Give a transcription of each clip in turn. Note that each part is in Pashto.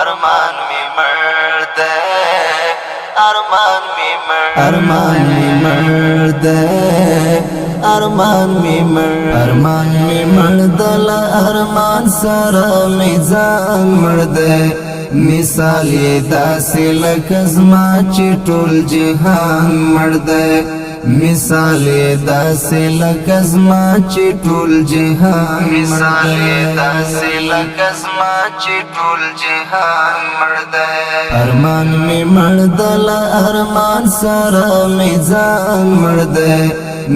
ارمان می مرد ارمان می مرد ارمان می مرد ارمان می مرد ارمان می مرد ارمان سره می ځان مرد مثال یې داسې لکه زما چې ټول جهان مړ دی مثال یې داسې لکه زما چې ټول جهان مثال یې داسې لکه زما چې ټول جهان مړ دی ارمان مې مړ دی له ارمان سره مې ځان مړ دی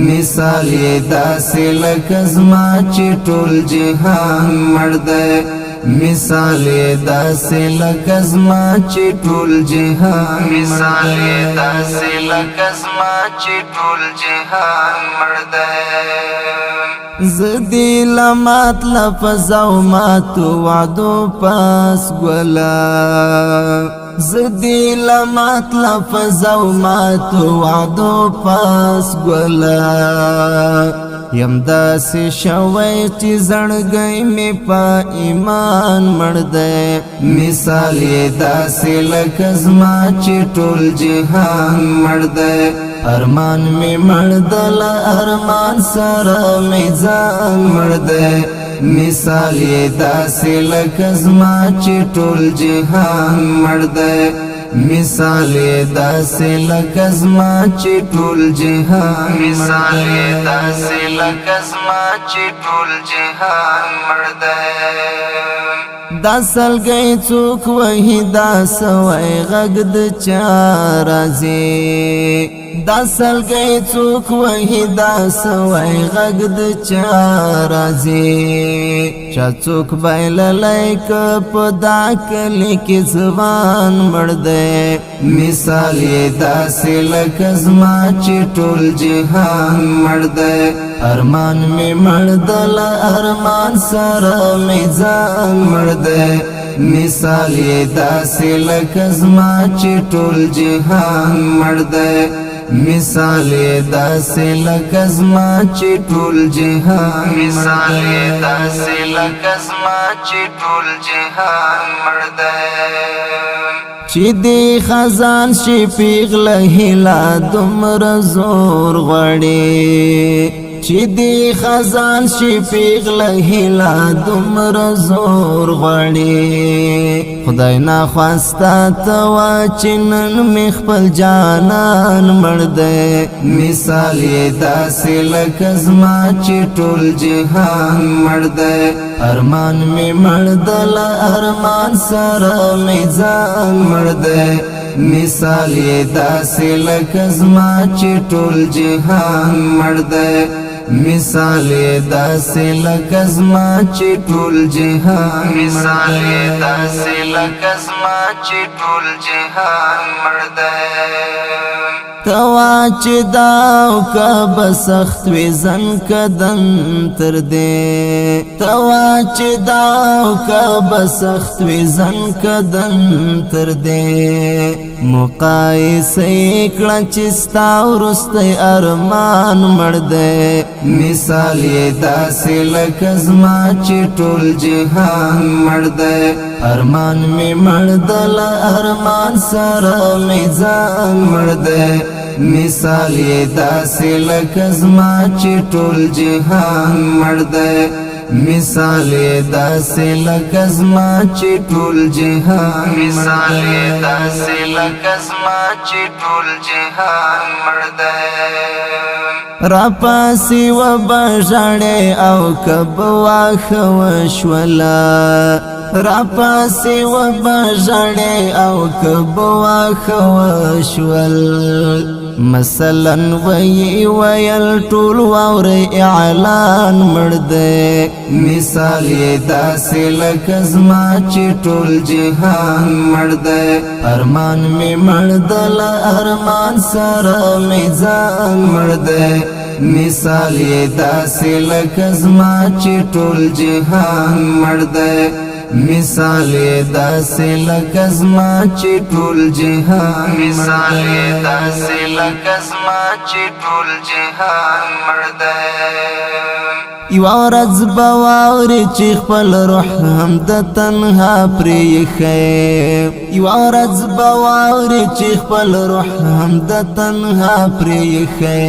مثال یې داسې لکه زما چې ټول جهان مړ دی مثال داسې لکه زما چې ټول جهان مثال داسې لکه زما چې ټول جهان مړ دی زدی لمات لفظو ماتو وعدو پاس ګلا زدی لمات لفظو ماتو وعدو پاس ګلا یم داسې شوی چې زړګی مې په ایمان مړ دی مثال یې داسې لکه زما چې ټول جهان مړ دی ارمان مې مړ دی له ارمان سره مې ځان مړ دی مثال یې داسې لکه زما چې ټول جهان مړ دی مثال داسې لکه زما چې ټول جهان مثال داسې لکه زما چې ټول جهان مړ دی دا سلګی څوک وهي دا سوی غږ د چا راځي دا سلګی څوک وهي دا سوی غږ د چا راځي چا څوک بایللی که په دا کلي کې زبان مړ دی مثال یې داسې لکه زما چې ټول جهان مړ دی ارمان مې مړ دی له ارمان سره مې ځان مړ دی مثال یې داسې لکه زما چې ټول جهان مړ دی مثال داسې لکه زما چې ټول جهان مثال داسې لکه زما چې ټول جهان مړ دی چې دی خزان شي پیغله هیله دومره زور غواړي چې دی خزان شي پیغله هیله دومره زور غواړي خدای ناخواسته ته وا چې نن مې خپل جانان مړ دی مثال یې داسې لکه زما چې ټول جهان مړ دی ارمان مې مړ دی له ارمان سره مې ځان مړ دی مثال یې داسې لکه زما چې ټول جهان مړ دی مثال داسې لکه زما چې ټول جهان مثال داسې لکه زما چې ټول جهان مړ دی توا چې داو که بسخت وی زن کدن تر دې توا چې داو که بسخت وی زن کدن تر دې مقایسه کړه چې ستا وروستی ارمان مړ دی مثال یې داسې لکه زما چې ټول جهان مړ دی ارمان مې مړ دی له ارمان سره مې ځان مړ دی مثال یې داسې لکه زما چې ټول جهان مړ دی مثال داسې لکه زما چې ټول جهان مثال داسې لکه زما چې ټول جهان مړ دی را پاسې و بژړې او کب واښه وشوله را پاسې و بژړې او کب واښه وشول مثلا وی ویل ټول واورې اعلان مړ دی مثال یې داسې لکه زما چې ټول جهان مړ دی ارمان مې مړ دی له ارمان سره مې ځان مړ دی مثال یې داسې لکه زما چې ټول جهان مړ دی مثال داسې لکه زما چې ټول جهان مثال داسې لکه زما چې ټول جهان مړ دی یو ورځ به واورې چې خپل روح هم د تنها پرېښی یو ورځ به واورې چې خپل روح هم د تنها پرېښی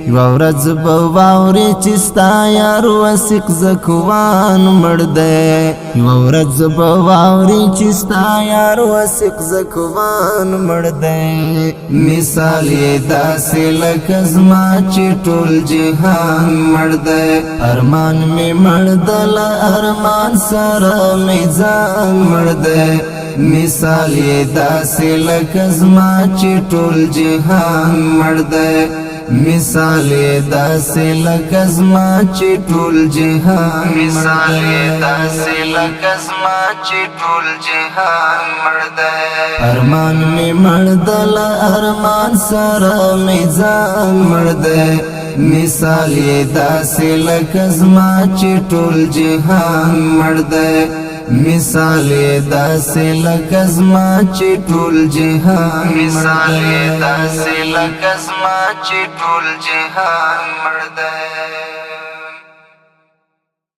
یو ورځ به واورې چې ستا یار وثیق زکوان مړ دی یو ورځ به واورې چې ستا یار وثیق زکوان مړ دی مثال یې داسې لکه زما چې ټول جهان مړ دی ارمان می مړ دل ارمان سره می ځان مړ دی مثال یې داسې لکه زما چې ټول جهان مړ دی مثال یې داسې لکه زما چې ټول جهان مثال یې داسې لکه زما چې ټول جهان مړ دی ارمان می مړ دل ارمان سره می ځان مړ دی مثال یې داسې لکه زما چې ټول جهان مړ دی مثال یې داسې لکه زما چې ټول جهان مثال یې داسې لکه زما چې ټول جهان مړ دی